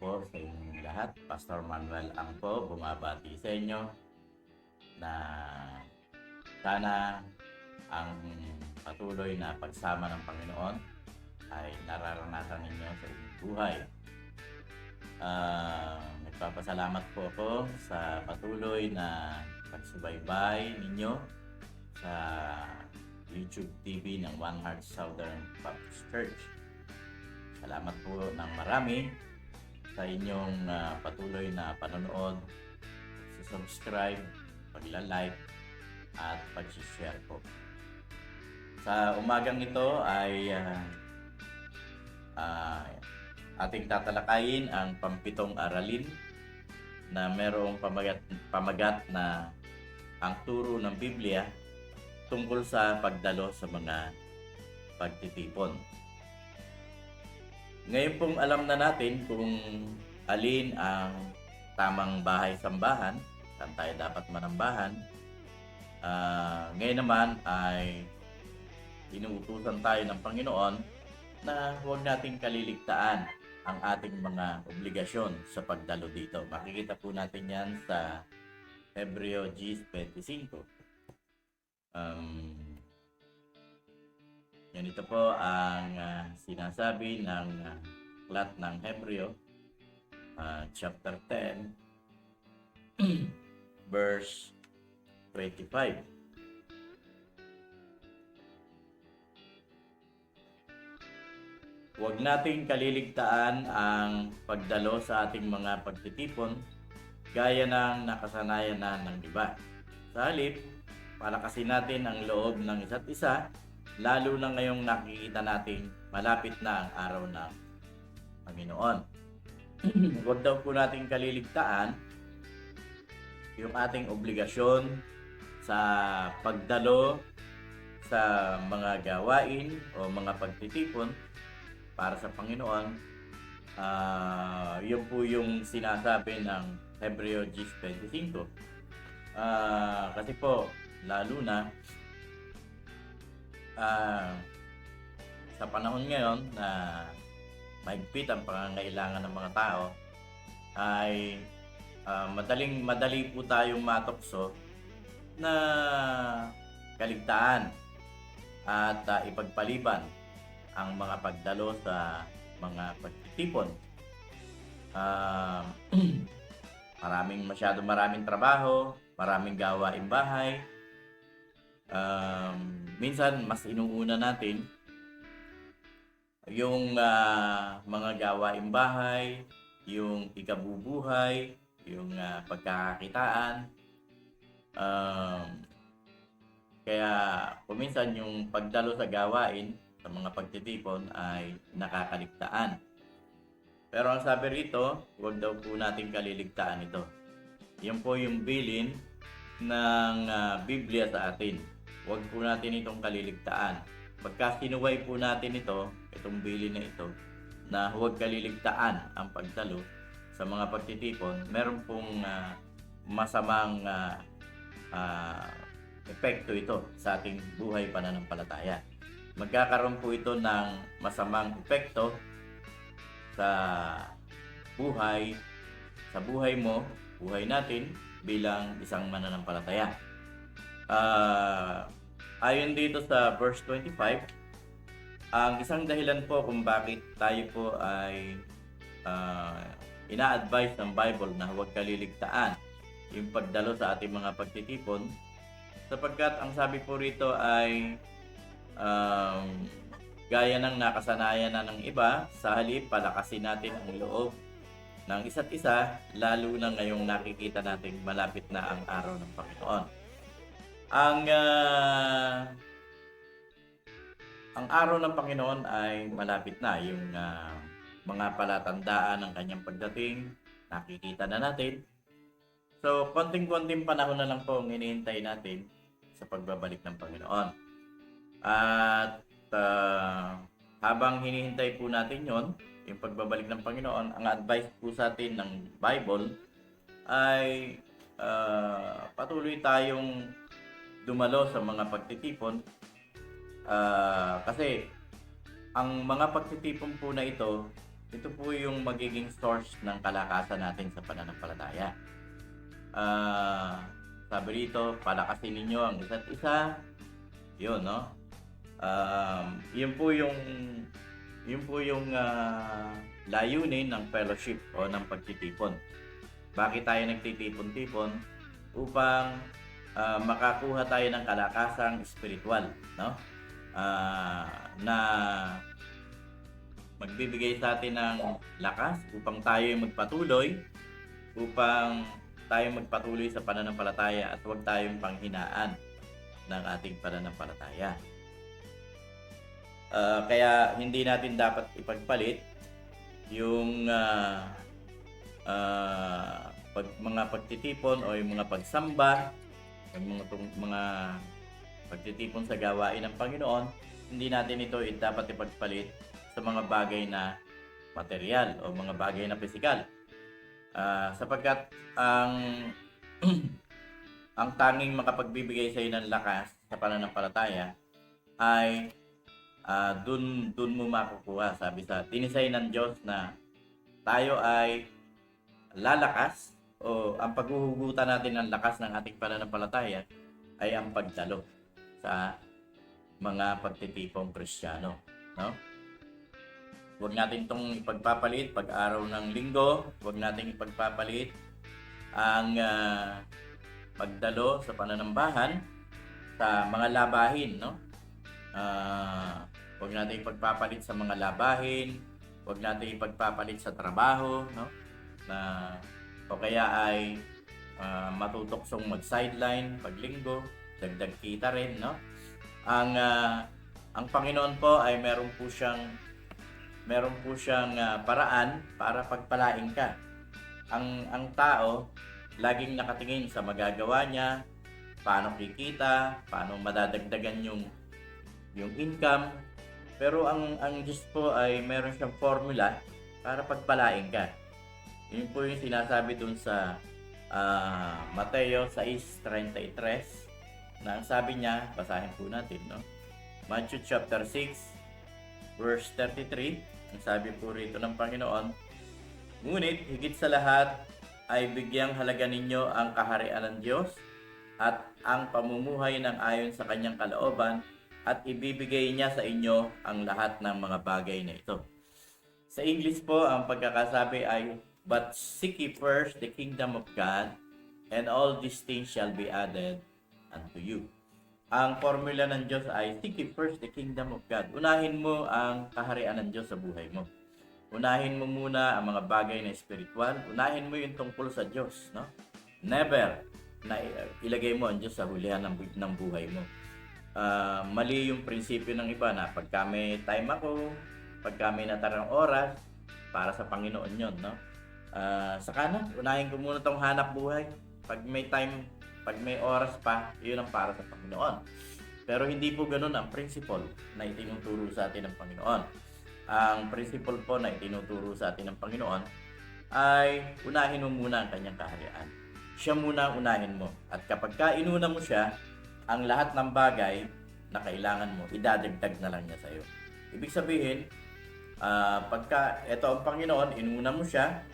po sa inyong lahat. Pastor Manuel ang po bumabati sa inyo na sana ang patuloy na pagsama ng Panginoon ay nararanasan ninyo sa inyong buhay. Nagpapasalamat po ako sa patuloy na pagsubaybay ninyo sa YouTube TV ng One Heart Southern Baptist Church. Salamat po ng marami sa inyong patuloy na panonood, subscribe, pagla-like at pag-share po. Sa umagang ito ay ating tatalakayin ang pampitong aralin na merong pamagat na ang turo ng Biblia tungkol sa pagdalo sa mga pagtitipon. Ngayon pong alam na natin kung alin ang tamang bahay-sambahan, saan tayo dapat manambahan. Ngayon naman ay inuutusan tayo ng Panginoon na huwag nating kaliligtaan ang ating mga obligasyon sa pagdalo dito. Makikita po natin yan sa Hebreo 10:25. Ganito po ang sinasabi ng aklat ng Hebreo, chapter 10, verse 25. Huwag nating kaliligtaan ang pagdalo sa ating mga pagtitipon gaya ng nakasanayan na ng iba. Sa halip, palakasin natin ang loob ng isa't isa, lalo na ngayong nakikita nating malapit na ang araw ng Panginoon. Huwag daw po nating kaliligtaan yung ating obligasyon sa pagdalo sa mga gawain o mga pagtitipon para sa Panginoon. Yun po yung sinasabi ng Hebreo 10:25. Kasi po, lalo na sa panahon ngayon na mahigpit ang pangangailangan ng mga tao, ay madali po tayong matokso na kaligtaan at ipagpaliban ang mga pagdalo sa mga pagtitipon. Maraming trabaho, maraming gawaing bahay. Minsan mas inuuna natin yung mga gawaing bahay, yung ikabubuhay, yung pagkakakitaan. Kaya kuminsan yung pagdalo sa gawain sa mga pagtitipon ay nakakaligtaan. Pero ang sabi rito, huwag daw po natin kaliligtaan ito. Yan po yung bilin ng Biblia sa atin. Huwag po natin itong kaliligtaan. Pagka sinuway po natin itong bilin na ito, na huwag kaliligtaan ang pagdalo sa mga pagtitipon, meron pong masamang epekto ito sa ating buhay pananampalataya. Magkakaroon po ito ng masamang epekto sa buhay mo, buhay natin bilang isang mananampalataya. Ayon dito sa verse 25, ang isang dahilan po kung bakit tayo po ay ina-advise ng Bible na huwag kaliligtaan yung pagdalo sa ating mga pagtitipon, sapagkat ang sabi po rito ay gaya ng nakasanayan na ng iba, sa halip palakasin natin ang loob ng isa't isa, lalo na ngayong nakikita natin malapit na ang araw ng Panginoon. Ang araw ng Panginoon ay malapit na. Yung mga palatandaan ng kanyang pagdating, nakikita na natin. So, konting-konting panahon na lang po ang hinihintay natin sa pagbabalik ng Panginoon. At habang hinihintay po natin yon, yung pagbabalik ng Panginoon, ang advice po sa atin ng Bible ay patuloy tayong dumalo sa mga pagtitipon, kasi ang mga pagtitipon po na ito ito po yung magiging source ng kalakasan natin sa pananampalataya. Sabi rito, palakasin ninyo ang isa't isa. Yun, no? Yun po yung layunin ng fellowship o ng pagtitipon. Bakit tayo nagtitipon-tipon? Upang makakuha tayo ng kalakasang spiritual, no? Na magbibigay sa atin ng lakas upang tayo magpatuloy sa pananampalataya at huwag tayong panghinaan ng ating pananampalataya. Kaya hindi natin dapat ipagpalit yung mga pagtitipon o yung mga pagsamba, yung mga pagtitipon sa gawain ng Panginoon. Hindi natin ito dapat ipagpalit sa mga bagay na material o mga bagay na pisikal. Sapagkat ang tanging makapagbibigay sa iyo ng lakas sa pananampalataya ay dun mo makukuha. Sabi sa tinisay ng Diyos na tayo ay lalakas o ang paghuhugutan natin ng lakas ng ating pananampalataya ay ang pagdalo sa mga pagtitipong Kristiyano, no? Huwag natin itong ipagpapalit pag araw ng linggo. Huwag natin ipagpapalit ang pagdalo sa pananambahan sa mga labahin, no? Huwag natin ipagpapalit sa mga labahin. Huwag natin ipagpapalit sa trabaho, no? O kaya ay matutoksong mag-sideline pag linggo, dagdag kita rin, no? Ang Panginoon po ay meron po siyang paraan para pagpalain ka. Ang tao laging nakatingin sa magagawa niya, paano kikita, paano madadagdagan yung income. Pero ang Diyos po ay meron siyang formula para pagpalain ka. Yun po yung sinasabi dun sa Mateo 6:33 na ang sabi niya, basahin po natin, no? Matthew chapter 6 verse 33, ang sabi po rito ng Panginoon, ngunit higit sa lahat ay bigyang halaga ninyo ang kaharian ng Diyos at ang pamumuhay ng ayon sa kanyang kalooban at ibibigay niya sa inyo ang lahat ng mga bagay na ito. Sa English po, ang pagkakasabi ay, but seek ye first the kingdom of God and all these things shall be added unto you. Ang formula ng Diyos ay seek ye first the kingdom of God. Unahin mo ang kaharian ng Diyos sa buhay mo. Unahin mo muna ang mga bagay na spiritual. Unahin mo yung tungkol sa Diyos, no? Never na ilagay mo ang Diyos sa hulihan ng buhay mo. Mali yung prinsipyo ng iba na pagka may time ako, pagka may natarang oras, para sa Panginoon yun, no? Saka na, unahin ko muna tong hanap buhay. Pag may time, pag may oras pa, yun ang para sa Panginoon. Pero hindi po ganun ang principle na itinuturo sa atin ng Panginoon. Ang principle po na itinuturo sa atin ng Panginoon ay unahin mo muna ang kanyang kaharian. Siya muna ang unahin mo. At kapag inuna mo siya, ang lahat ng bagay na kailangan mo, idadagdag na lang niya sa iyo. Ibig sabihin, pagka ito ang Panginoon, inuna mo siya,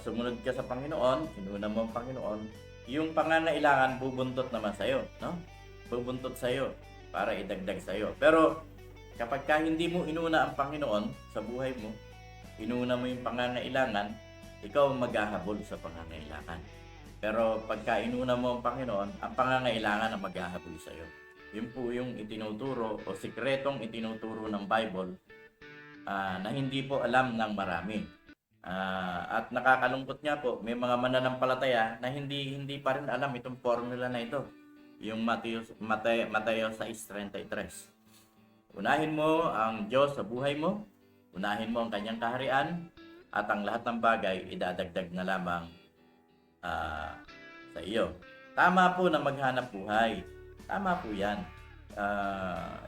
sumunod ka sa Panginoon, inuna mo ang Panginoon, yung pangangailangan bubuntot naman sa iyo, no? Bubuntot sa iyo para idagdag sa iyo. Pero kapag hindi mo inuna ang Panginoon sa buhay mo, inuna mo yung pangangailangan, ikaw maghahabol sa pangangailangan. Pero pagka inuna mo ang Panginoon, ang pangangailangan ang maghahabol sa iyo. Yun po yung itinuturo o sikretong itinuturo ng Bible na hindi po alam ng marami. At nakakalungkot nga po, may mga mananampalataya na hindi pa rin alam itong formula na ito. Yung Mateo 6:33. Unahin mo ang Diyos sa buhay mo, unahin mo ang kanyang kaharian, at ang lahat ng bagay idadagdag na lamang sa iyo. Tama po na maghanap buhay. Tama po yan.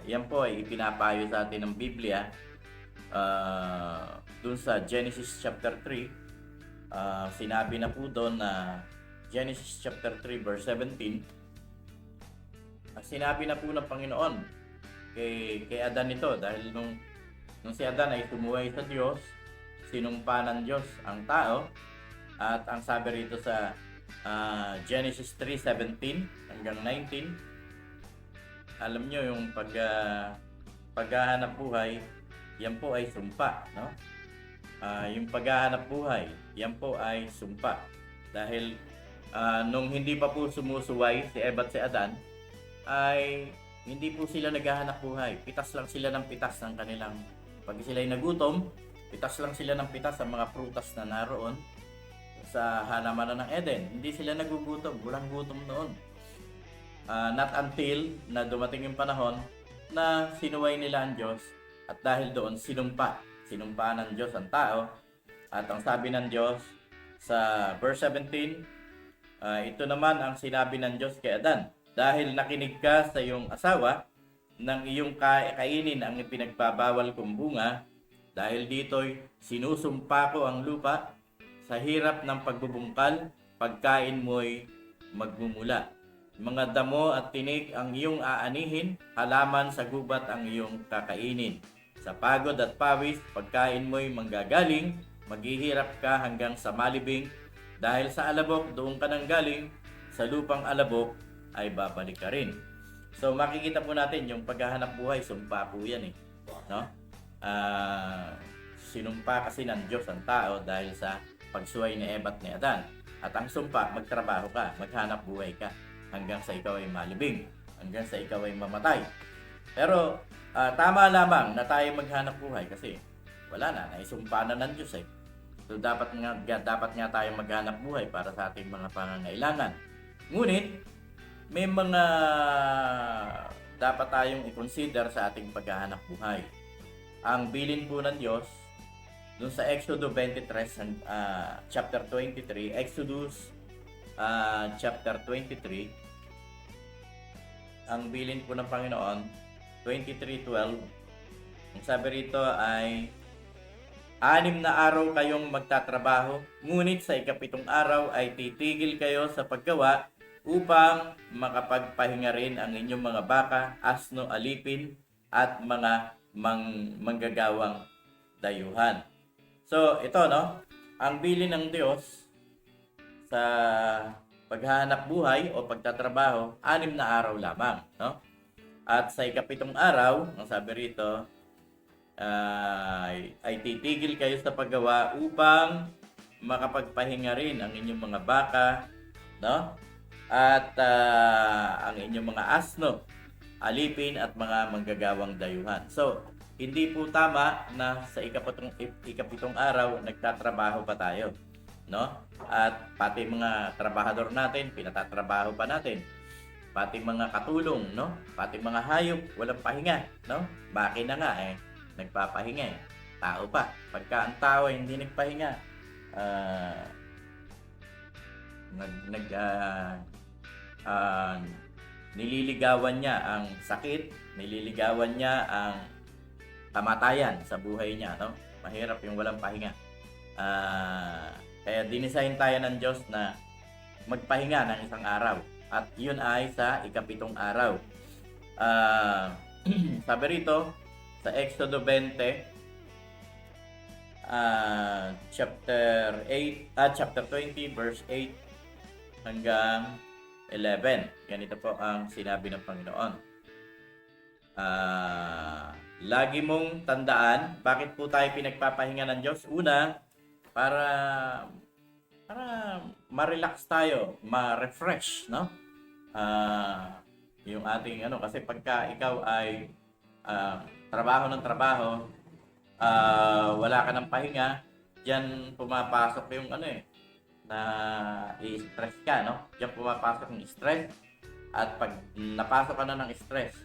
Yan po ay ipinapayo sa atin ng Biblia. Dun sa Genesis chapter 3, sinabi na po doon na Genesis chapter 3 verse 17, sinabi na po ng Panginoon kay Adan ito, dahil nung si Adan ay tumuhay sa Diyos, sinumpa ng Diyos ang tao. At ang sabi rito sa Genesis 3:17 hanggang 19, alam nyo yung paghahanap buhay, yan po ay sumpa, no? Yung paghahanap buhay, yan po ay sumpa. Dahil nung hindi pa po sumusuway si Eva at si Adan, ay hindi po sila naghahanap buhay. Pitas lang sila ng pitas ng kanilang, pag sila'y nagutom, pitas lang sila ng pitas sa mga prutas na naroon sa halaman ng Eden. Hindi sila nagugutom, walang gutom noon. Not until na dumating yung panahon na sinuway nila ang Diyos, at dahil doon sinumpa ng Diyos ang tao. At ang sabi ng Diyos sa verse 17, ito naman ang sinabi ng Diyos kay Adan: dahil nakinig ka sa iyong asawa, ng iyong kainin ang ipinagbabawal kong bunga, dahil dito'y sinusumpa ko ang lupa, sa hirap ng pagbubungkal, pagkain mo'y magmumula. Mga damo at tinik ang iyong aanihin, halaman sa gubat ang iyong kakainin. Sa pagod at pawis, pagkain mo'y manggagaling, maghihirap ka hanggang sa malibing, dahil sa alabok doon ka nang galing, sa lupang alabok ay babalik ka rin. So makikita po natin yung paghahanap buhay, sumpa po yan eh. No? Sinumpa kasi ng Diyos ang tao dahil sa pagsuway ni Eva at ni Adan. At ang sumpa, magtrabaho ka, maghanap buhay ka, hanggang sa ikaw ay malibing, hanggang sa ikaw ay mamatay. Pero tama lamang na tayo maghanap buhay kasi wala na, naisumpa na ng Diyos eh. So dapat nga tayo maghanap buhay para sa ating mga pangangailangan. Ngunit may mga dapat tayong i-consider sa ating paghahanap buhay. Ang bilin po ng Diyos dun sa Exodus 23, chapter 23, Exodus chapter 23, ang bilin po ng Panginoon 23:12, ang sabi rito ay 6 na araw kayong magtatrabaho, ngunit sa ika-7 araw ay titigil kayo sa paggawa upang makapagpahinga rin ang inyong mga baka, asno, alipin at mga manggagawang dayuhan. So ito, no, ang bilin ng Diyos sa paghahanap buhay o pagtatrabaho, 6 na araw lamang, no? At sa ika-7 araw, ang sabi rito, ay titigil kayo sa paggawa upang makapagpahinga rin ang inyong mga baka, no? At ang inyong mga asno, alipin at mga manggagawang dayuhan. So, hindi po tama na sa ika-7 araw nagtatrabaho pa tayo, no? At pati mga trabahador natin, pinatatrabaho pa natin. Pati mga katulong, no? Pati mga hayop, walang pahinga, no? Makina nga eh, nagpapahinga eh. Tao pa. Pagka ang tao ay hindi nagpahinga, nililigawan niya ang sakit, nililigawan niya ang kamatayan sa buhay niya, no? Mahirap yung walang pahinga. Kaya dinisign tayo ng Diyos na magpahinga ng isang araw. At yun ay sa ika-7 araw. Sabi rito sa Exodo 20, chapter 20 verse 8 hanggang 11. Ganito po ang sinabi ng Panginoon. Lagi mong tandaan, bakit po tayo pinagpapahinga ng Diyos? Una, para ma-relax tayo, ma-refresh, no? Yung ating kasi pagka ikaw ay trabaho ng trabaho, wala ka ng pahinga, diyan pumapasok yung na i-stress ka, no? Diyan pumapasok yung stress, at pag napasok ka na ng stress,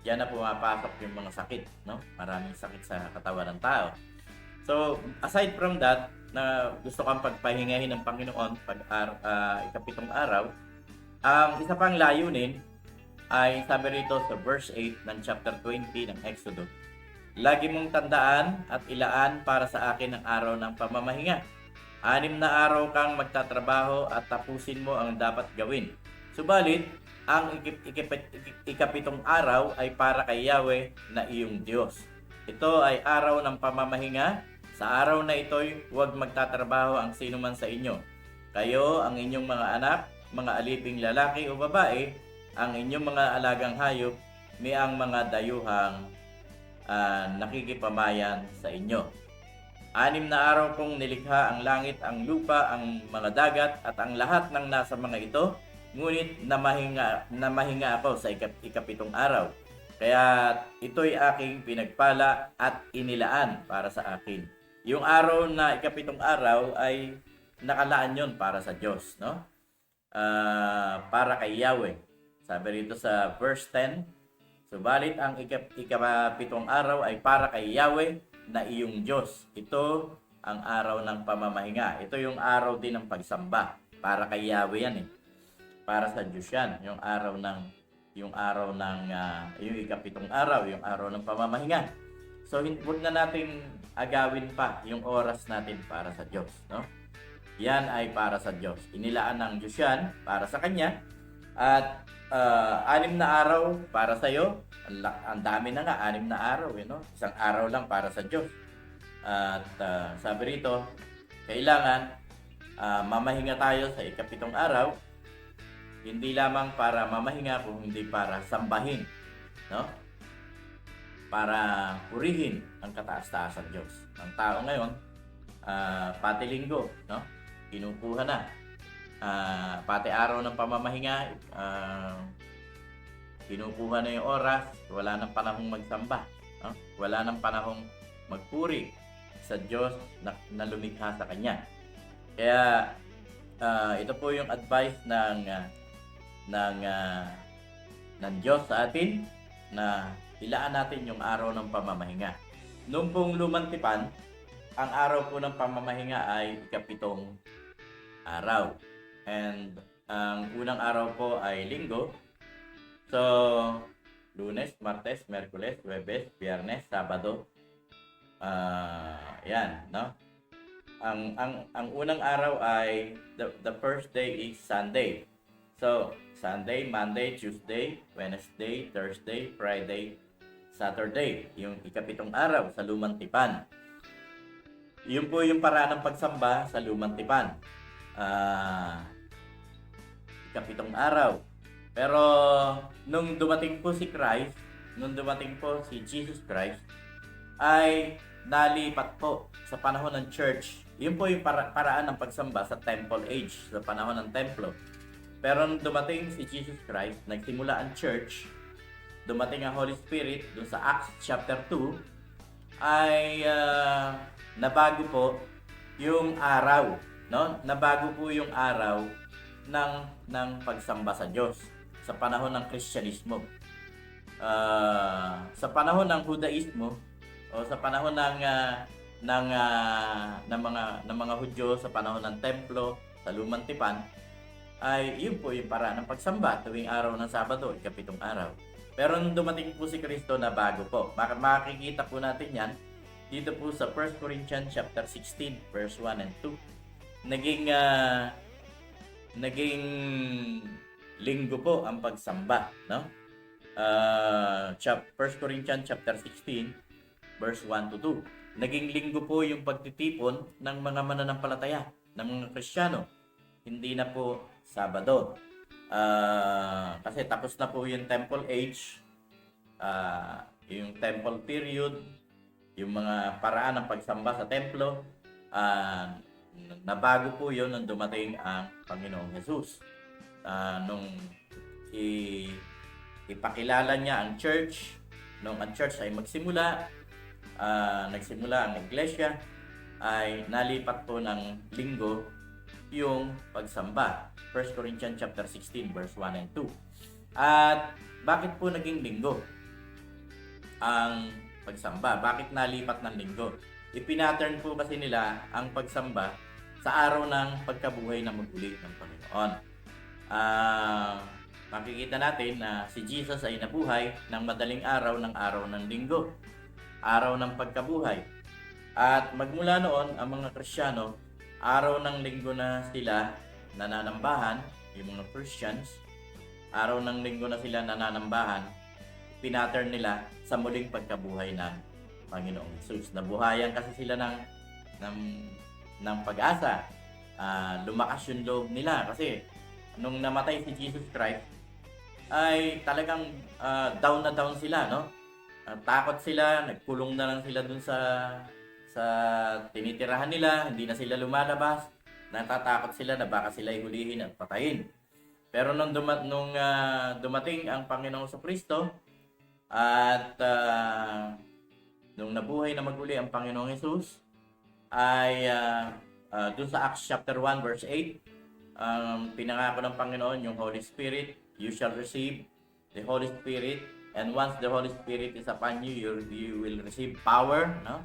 diyan na pumapasok yung mga sakit, no? Maraming sakit sa katawan ng tao. So, aside from that, na gusto kang pagpahingahin ng Panginoon pag ika-7 araw, ang isa pang layunin ay sabi rito sa verse 8 ng chapter 20 ng Exodus, lagi mong tandaan at ilaan para sa akin ang araw ng pamamahinga. 6 na araw kang magtatrabaho at tapusin mo ang dapat gawin. Subalit, ang ika-7 araw ay para kay Yahweh na iyong Diyos. Ito ay araw ng pamamahinga Sa araw na ito'y huwag magtatrabaho ang sino man sa inyo. Kayo, ang inyong mga anak, mga aliping lalaki o babae, ang inyong mga alagang hayop, ni ang mga dayuhang nakikipamayan sa inyo. 6 na araw kong nilikha ang langit, ang lupa, ang mga dagat, at ang lahat ng nasa mga ito. Ngunit namahinga ako sa ikapitong araw. Kaya ito'y aking pinagpala at inilaan para sa akin. Yung araw na ikapitong araw ay nakalaan yon para sa Diyos, no? Para kay Yahweh. Sabi rito sa verse 10, subalit ang ikapitong araw ay para kay Yahweh na iyong Diyos. Ito ang araw ng pamamahinga. Ito yung araw din ng pagsamba. Para kay Yahweh yan eh. Para sa Diyos yan. Yung araw ng yung ikapitong araw, yung araw ng pamamahinga. So huwag na natin agawin pa yung oras natin para sa Diyos, no? Yan ay para sa Diyos. Inilaan ng Diyos yan para sa Kanya. At 6 na araw para sa iyo. Ang dami na nga, 6 na araw, no? Isang araw lang para sa Diyos. At sabi rito, kailangan mamahinga tayo sa ikapitong araw. Hindi lamang para mamahinga, kung hindi para sambahin, no? Para purihin ang kataas-taasan Diyos. Ang tao ngayon, pati linggo, no? Kinukuha na. Pati araw ng pamamahinga, kinukuha na yung oras, wala nang panahong magsamba, no? Wala nang panahong magpuri sa Diyos na lumikha sa Kanya. Kaya ito po yung advice ng Diyos sa atin, na ilaan natin yung araw ng pamamahinga. Noong pong lumang tipan, ang araw po ng pamamahinga ay ikapitong araw. And ang unang araw po ay linggo. So, Lunes, Martes, Miyerkules, Huwebes, Biyernes, Sabado. Yan, no? Ang unang araw ay the first day is Sunday. So, Sunday, Monday, Tuesday, Wednesday, Thursday, Friday, Saturday. Yung ikapitong araw sa lumang tipan. Yun po yung paraan ng pagsamba sa lumang tipan. Ikapitong araw. Pero nung dumating po si Jesus Christ, ay nalipat po sa panahon ng church. Yun po yung paraan ng pagsamba sa temple age, sa panahon ng templo. Pero nung dumating si Jesus Christ, nagsimula ang church, dumating ang Holy Spirit doon sa Acts chapter 2, ay nabago po yung araw, no? Nabago po yung araw ng pagsamba sa Diyos sa panahon ng Kristyanismo. Sa panahon ng Judaismo, o sa panahon ng mga Hudyo, sa panahon ng templo, sa lumang tipan, ay yun po yung paraan ng pagsamba tuwing araw ng Sabado, ikapitong araw. Pero nung dumating po si Kristo, na bago po. Makikita po natin yan dito po sa 1 Corinthians chapter 16 verse 1 and 2. Naging linggo po ang pagsamba, no? 1 Corinthians chapter 16 verse 1 to 2. Naging linggo po yung pagtitipon ng mga mananampalataya, ng mga Kristiyano. Hindi na po Sabado. Kasi tapos na po yung temple age, yung temple period, yung mga paraan ng pagsamba sa templo, nabago po yun nung dumating ang Panginoong Jesus. Nung ipakilala niya ang church, nung ang church ay nagsimula ang iglesia, ay nalipat po ng linggo yung pagsamba. 1 Corinthians chapter 16 verse 1 and 2. At bakit po naging linggo ang pagsamba? Bakit nalipat ng linggo? Ipinattern po kasi nila ang pagsamba sa araw ng pagkabuhay na maguli ng Panginoon. Makikita natin na si Jesus ay nabuhay ng madaling araw ng linggo, araw ng pagkabuhay. At magmula noon, ang mga Kristiyano, araw ng linggo na sila nananambahan, yung mga Christians, araw ng linggo na sila nananambahan, pinattern nila sa muling pagkabuhay ng Panginoong Jesus. Nabuhayan kasi sila ng ng, ng pag-asa. Lumakas yung loob nila kasi nung namatay si Jesus Christ ay talagang down na down sila, no? Takot sila, nagkulong na lang sila dun sa tinitirahan nila, hindi na sila lumalabas, natatakot sila na baka sila hulihin at patayin. Pero nung dumating ang Panginoong Kristo at nung nabuhay na maguli ang Panginoong Jesus ay dun sa Acts chapter 1 verse 8, pinangako ng Panginoon yung Holy Spirit, you shall receive the Holy Spirit, and once the Holy Spirit is upon you, you will receive power, no?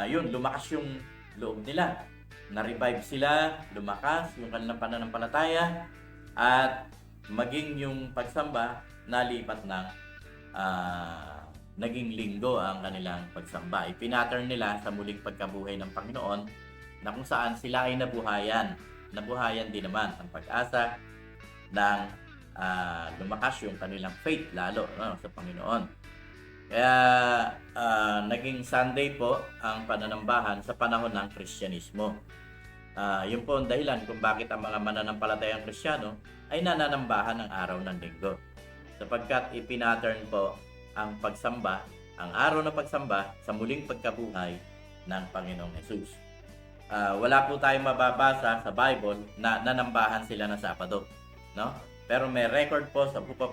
Yun, lumakas yung loob nila. Na-revive sila, lumakas yung kanilang pananampalataya, at maging yung pagsamba nalipat ng naging linggo ang kanilang pagsamba. Ipinattern nila sa muling pagkabuhay ng Panginoon na kung saan sila ay nabuhayan. Nabuhayan din naman ang pag-asa ng lumakas yung kanilang faith lalo, no, sa Panginoon. Kaya naging Sunday po ang pananambahan sa panahon ng Kristyanismo. Yun po ang dahilan kung bakit ang mga mananampalatayang Kristiyano ay nananambahan ng araw ng linggo. Sapagkat ipinattern po ang pagsamba, ang araw na pagsamba sa muling pagkabuhay ng Panginoong Jesus. Wala po tayong mababasa sa Bible na nanambahan sila ng Sabado, no? Pero may record po sa book of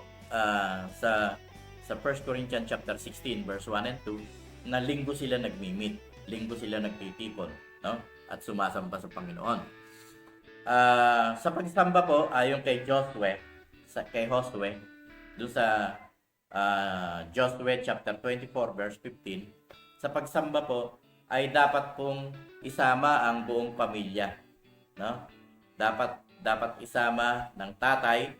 sa 1 Corinthians chapter 16 verse 1 and 2 na linggo sila nagmi-meet, linggo sila nagtitipon, no? At sumasamba sa Panginoon. Sa pagsamba po ayon kay Josue, doon sa Josue chapter 24 verse 15, sa pagsamba po ay dapat pong isama ang buong pamilya, no? Dapat isama ng tatay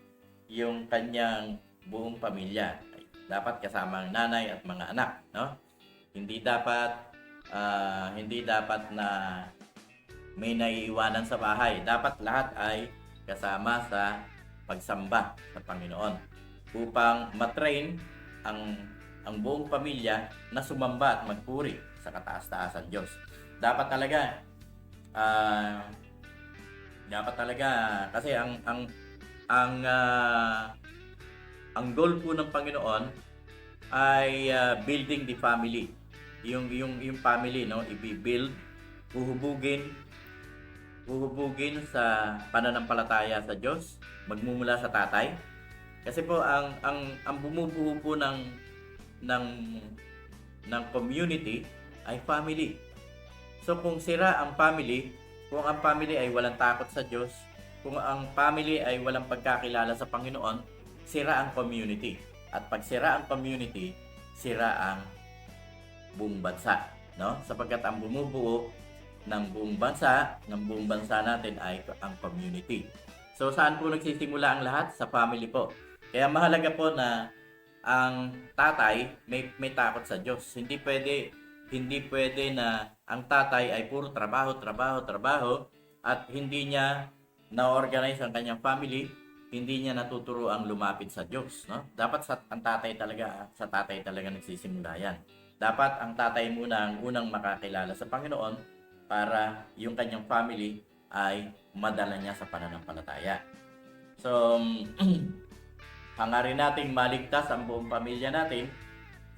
yung kanyang buong pamilya. Dapat kasama ang nanay at mga anak, no? Hindi dapat na may naiiwanan sa bahay. Dapat lahat ay kasama sa pagsamba sa Panginoon upang matrain ang buong pamilya na sumamba at magpuri sa kataas-taasan Diyos. Dapat talaga kasi ang goal po ng Panginoon ay building the family. Yung family, no, i-build, uhubugin sa pananampalataya sa Diyos, magmumula sa tatay. Kasi po ang bumubuo po ng community ay family. So kung sira ang family, kung ang family ay walang takot sa Diyos, kung ang family ay walang pagkakilala sa Panginoon, sira ang community. At pag sira ang community, sira ang buong bansa, no? Sapagkat ang bumubuo ng buong bansa natin ay ang community. So saan po nagsisimula ang lahat? Sa family po. Kaya mahalaga po na ang tatay may takot sa Diyos. Hindi pwede na ang tatay ay puro trabaho at hindi niya na-organize ang kanyang family, hindi niya natuturo ang lumapit sa Diyos, no? Dapat sa tatay talaga nagsisimula yan. Dapat ang tatay muna ang unang makakilala sa Panginoon para yung kanyang family ay madala niya sa pananampalataya. So, hangarin nating maligtas ang buong pamilya natin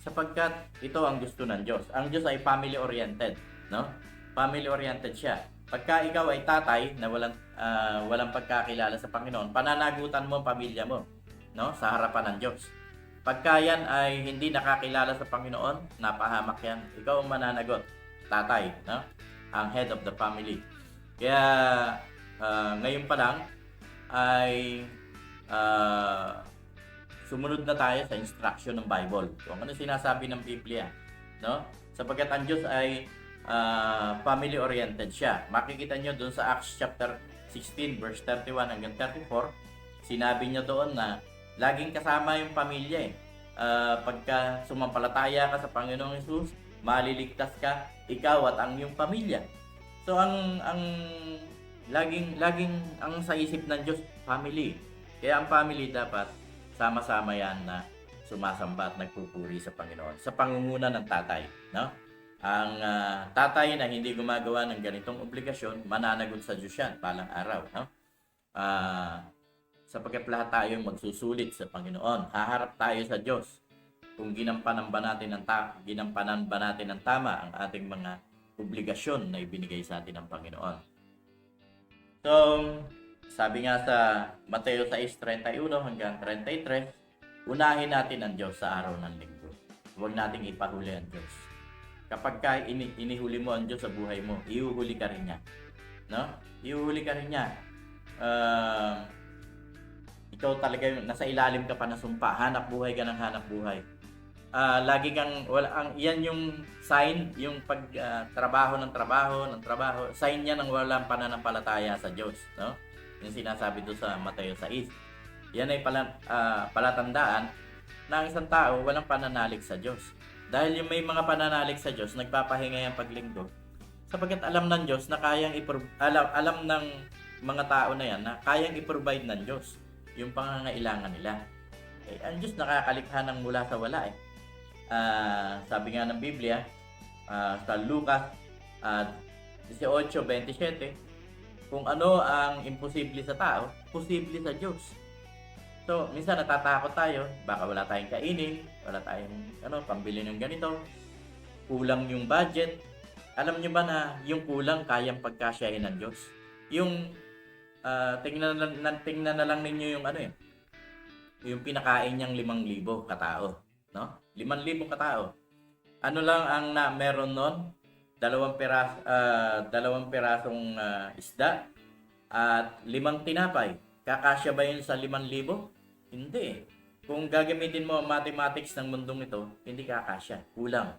sapagkat ito ang gusto ng Diyos. Ang Diyos ay family-oriented, no? Family-oriented siya. Pagka ikaw ay tatay na walang pagkakilala sa Panginoon, pananagutan mo ang pamilya mo, no? Sa harapan ng Diyos. Pagka yan ay hindi nakakilala sa Panginoon, napahamak yan. Ikaw ang mananagot, tatay, no? Ang head of the family. Kaya ngayon pa lang ay sumunod na tayo sa instruction ng Bible. Kung ano sinasabi ng Biblia, no? Sapagkat ang Diyos ay family-oriented siya. Makikita nyo doon sa Acts chapter 16 verse 31 hanggang 34, sinabi niya doon na laging kasama yung pamilya eh. Pagka sumampalataya ka sa Panginoong Jesus, maliligtas ka, ikaw at ang iyong pamilya. So ang laging ang sa isip ng Diyos, family. Kaya ang family dapat sama-sama yan na sumasamba at nagpupuri sa Panginoon sa pangunguna ng tatay, no? Ang tatay na hindi gumagawa ng ganitong obligasyon, mananagot sa Diyos yan balang araw. No? Sapagkat lahat tayo magsusulit sa Panginoon. Haharap tayo sa Diyos kung ginampanan ba natin ng tama ang ating mga obligasyon na ibinigay sa atin ng Panginoon. So, sabi nga sa Mateo 6:31 hanggang 33, unahin natin ang Diyos sa araw ng linggo. Huwag nating ipahuli ang Diyos. Kapag inihuli mo ang Diyos sa buhay mo, ihuhuli ka rin niya. No? Ihuhuli ka rin niya. Ikaw talaga nasa ilalim ka pa ng sumpa, hanap buhay ka ng hanap buhay. Lagi kang yan yung sign, yung trabaho, sign niya ng walang pananampalataya sa Diyos, no? Yung sinasabi doon sa Mateo 6. Yan ay palatandaan na ang isang tao walang pananalig sa Diyos. Dahil yung may mga pananalig sa Diyos, nagpapahinga yung paglinggo. Sapagkat alam ng Diyos na alam ng mga tao na yan na kayang i-provide ng Diyos yung pangangailangan nila. Ang Diyos nakakalikha ng mula sa wala eh. Sabi nga ng Biblia sa Lucas 18:27, kung ano ang imposible sa tao, posible sa Diyos. So, minsan natatakot tayo, baka wala tayong kainin, wala tayong pambili ng ganito, kulang yung budget. Alam niyo ba na yung kulang kayang pagkasyahin ng Diyos? Yung tingnan na lang ninyo yung yung pinakain niyang 5,000 katao, no? 5,000 katao. Ano lang ang meron nun? 2 pirasong isda at 5 tinapay. Kakasya ba yun sa 5,000? Hindi. Kung gagamitin mo ang mathematics ng mundong ito, hindi kakasya. Kulang.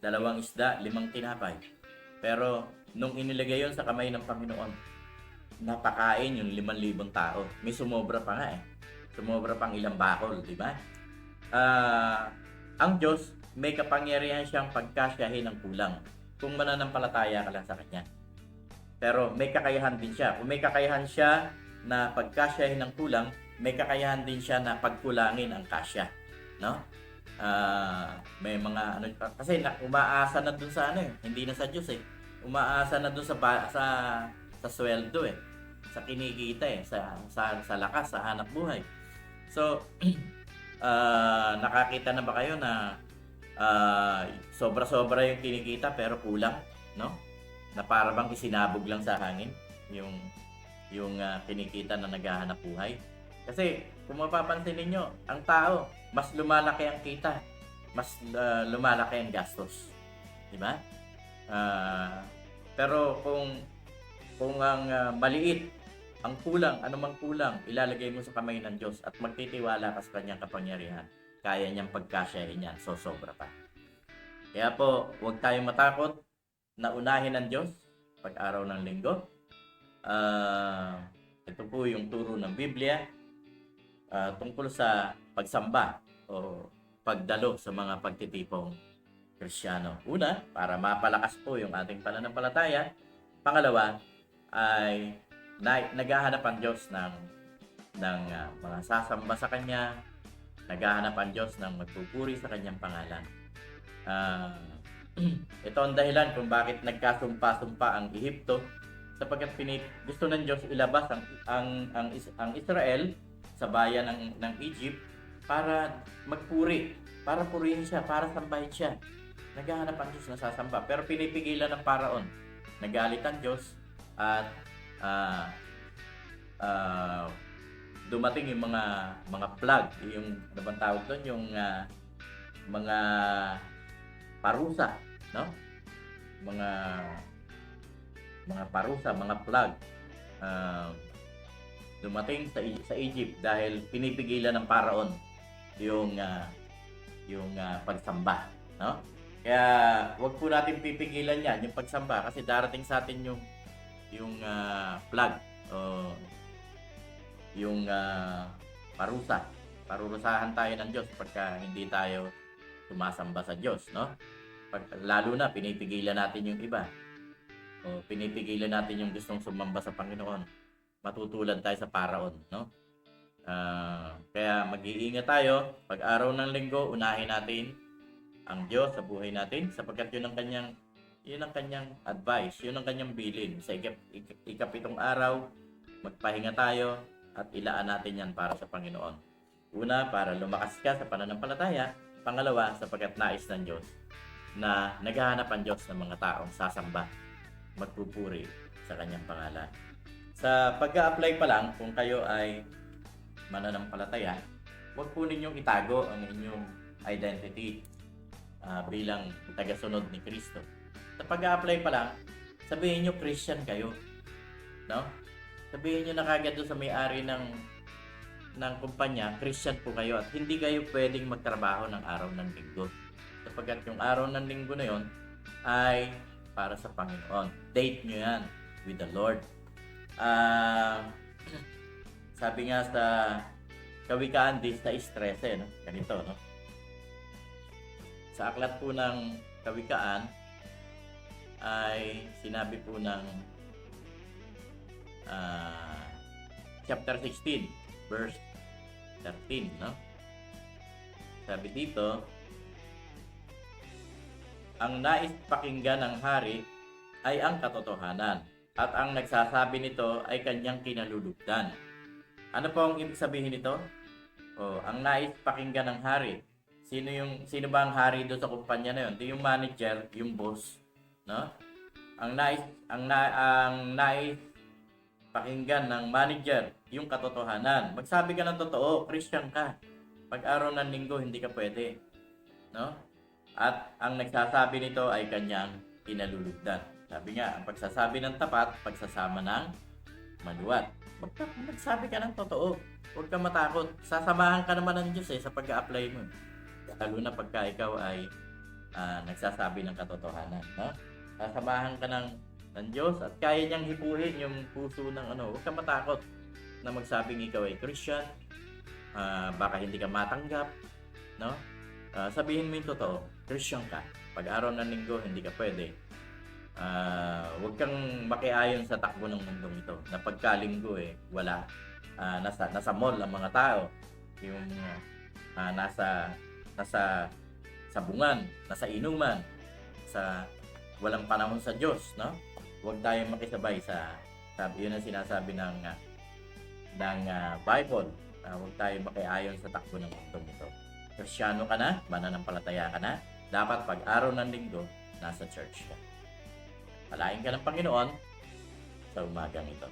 2 isda, 5 tinapay. Pero nung inilagay yun sa kamay ng Panginoon, napakain yung 5,000 tao. May sumobra pa nga eh. Sumobra pang ilang bakol, di ba? Ang Diyos, may kapangyarihan siyang pagkasyahin ng kulang kung mananampalataya ka lang sa Kanya. Pero may kakayahan din siya. Kung may kakayahan siya na pagkasyahin ng kulang, may kakayahan din siya na pagkulangin ang kasya. No? May mga kasi umaasa na dun sa hindi na sa Diyos eh. Umaasa na dun sa sweldo eh, sa kinikita eh, sa lakas, sa hanap buhay. So, nakakita na ba kayo na sobra-sobra yung kinikita pero kulang, no? Na para bang isinabog lang sa hangin yung kinikita na naghahanap buhay. Kasi kung mapapansin niyo, ang tao, mas lumalaki ang kita, mas lumalaki ang gastos. Di ba? Pero kung ang maliit, ang kulang, anumang kulang, ilalagay mo sa kamay ng Diyos at magtitiwala ka sa Kanyang kapangyarihan, kaya niyang pagkasyahin yan, so sobra pa. Kaya po, huwag tayong matakot na unahin ng Diyos pag-araw ng linggo. Ito po yung turo ng Biblia tungkol sa pagsamba o pagdalo sa mga pagtitipong Kristiyano. Una, para mapalakas po yung ating pananampalataya. Pangalawa, ay naghahanap ang Diyos ng mga sasamba sa Kanya, naghahanap ang Diyos ng magpupuri sa Kanyang pangalan. Ito ang dahilan kung bakit nagkasumpa-sumpa ang Ehipto, sapagkat gusto ng Diyos ilabas ang Israel sa bayan ng Egypt para magpuri, para purihin siya, para sambahin siya. Naghahanap ang Diyos na sasamba, pero pinipigilan ng Paraon. Nagalit ang Diyos at dumating yung mga plague, yung ano bang tawag doon, yung mga parusa, no? Mga parusa, mga plague dumating sa Egypt dahil pinipigilan ng Paraon yung pagsamba, no? Kaya wag po natin pipigilan yan, yung pagsamba, kasi darating sa atin yung plague o yung parusa. Parurusahan tayo ng Diyos pagka hindi tayo sumasamba sa Diyos, no? Lalo na pinipigilan natin yung iba. O pinipigilan natin yung gustong sumamba sa Panginoon. Matutulad tayo sa Paraon, no? Kaya mag-iingat tayo. Pag araw ng linggo, unahin natin ang Diyos sa buhay natin, sapagkat yun ang kanyang Yun ang kanyang advice, yun ang kanyang bilin. Sa ikapitong araw, magpahinga tayo at ilaan natin yan para sa Panginoon. Una, para lumakas ka sa pananampalataya. Pangalawa, sapagkat nais ng Diyos na naghahanap ang Diyos ng mga taong sasamba, magpupuri sa kanyang pangalan. Sa pag-a-apply pa lang, kung kayo ay mananampalataya, huwag po ninyong itago ang inyong identity bilang tagasunod ni Kristo. Sa pag-a-apply pa lang, sabihin nyo Christian kayo. No? Sabihin nyo na kagad doon sa may-ari ng kumpanya, Christian po kayo at hindi kayo pwedeng magtrabaho ng araw ng linggo. Sapagkat yung araw ng linggo na yon ay para sa Panginoon. Date nyo yan with the Lord. Sabi nga sa Kawikaan 10:13, no? Ganito, no? Sa aklat po ng Kawikaan ay sinabi po ng chapter 16 verse 13, no? Sabi dito, ang nais pakinggan ng hari ay ang katotohanan at ang nagsasabi nito ay kanyang kinalulugdan. Ano po ang ibig sabihin nito? Ang nais pakinggan ng hari. Sino ba ang hari doon sa kumpanya na 'yon? 'Di yung manager, yung boss, no? Ang nais pakinggan ng manager yung katotohanan. Magsabi ka ng totoo, Christian ka. Pag araw ng linggo hindi ka pwede, no? At ang nagsasabi nito ay kanyang kinalulugdan. Sabi nga, ang pagsasabi ng tapat, pagsasama ng maluwat. Magsabi ka ng totoo. Huwag kang matakot. Sasamahan ka naman ng Diyos sa pag-a-apply mo. Lalo na pagka ikaw ay nagsasabi ng katotohanan. No? Sasamahan ka ng Diyos at kaya niyang hipuhin yung puso ng ano. Huwag kang matakot na magsabing ikaw ay Christian. Baka hindi ka matanggap. No? Sabihin mo yung totoo. Christian ka. Pag araw ng linggo, hindi ka pwede. Huwag kang makiayon sa takbo ng mundong ito na pagkalinggo wala nasa mall ang mga tao yung nasa sabungan, nasa inuman, sa walang panahon sa Diyos, no? Huwag tayong makisabay yun ang sinasabi ng Bible. Huwag tayong makiayon sa takbo ng mundong ito. Kristiyano ka na, mananampalataya ka na, dapat pag araw ng linggo nasa church ka. Palain ka ng Panginoon sa umagang ito.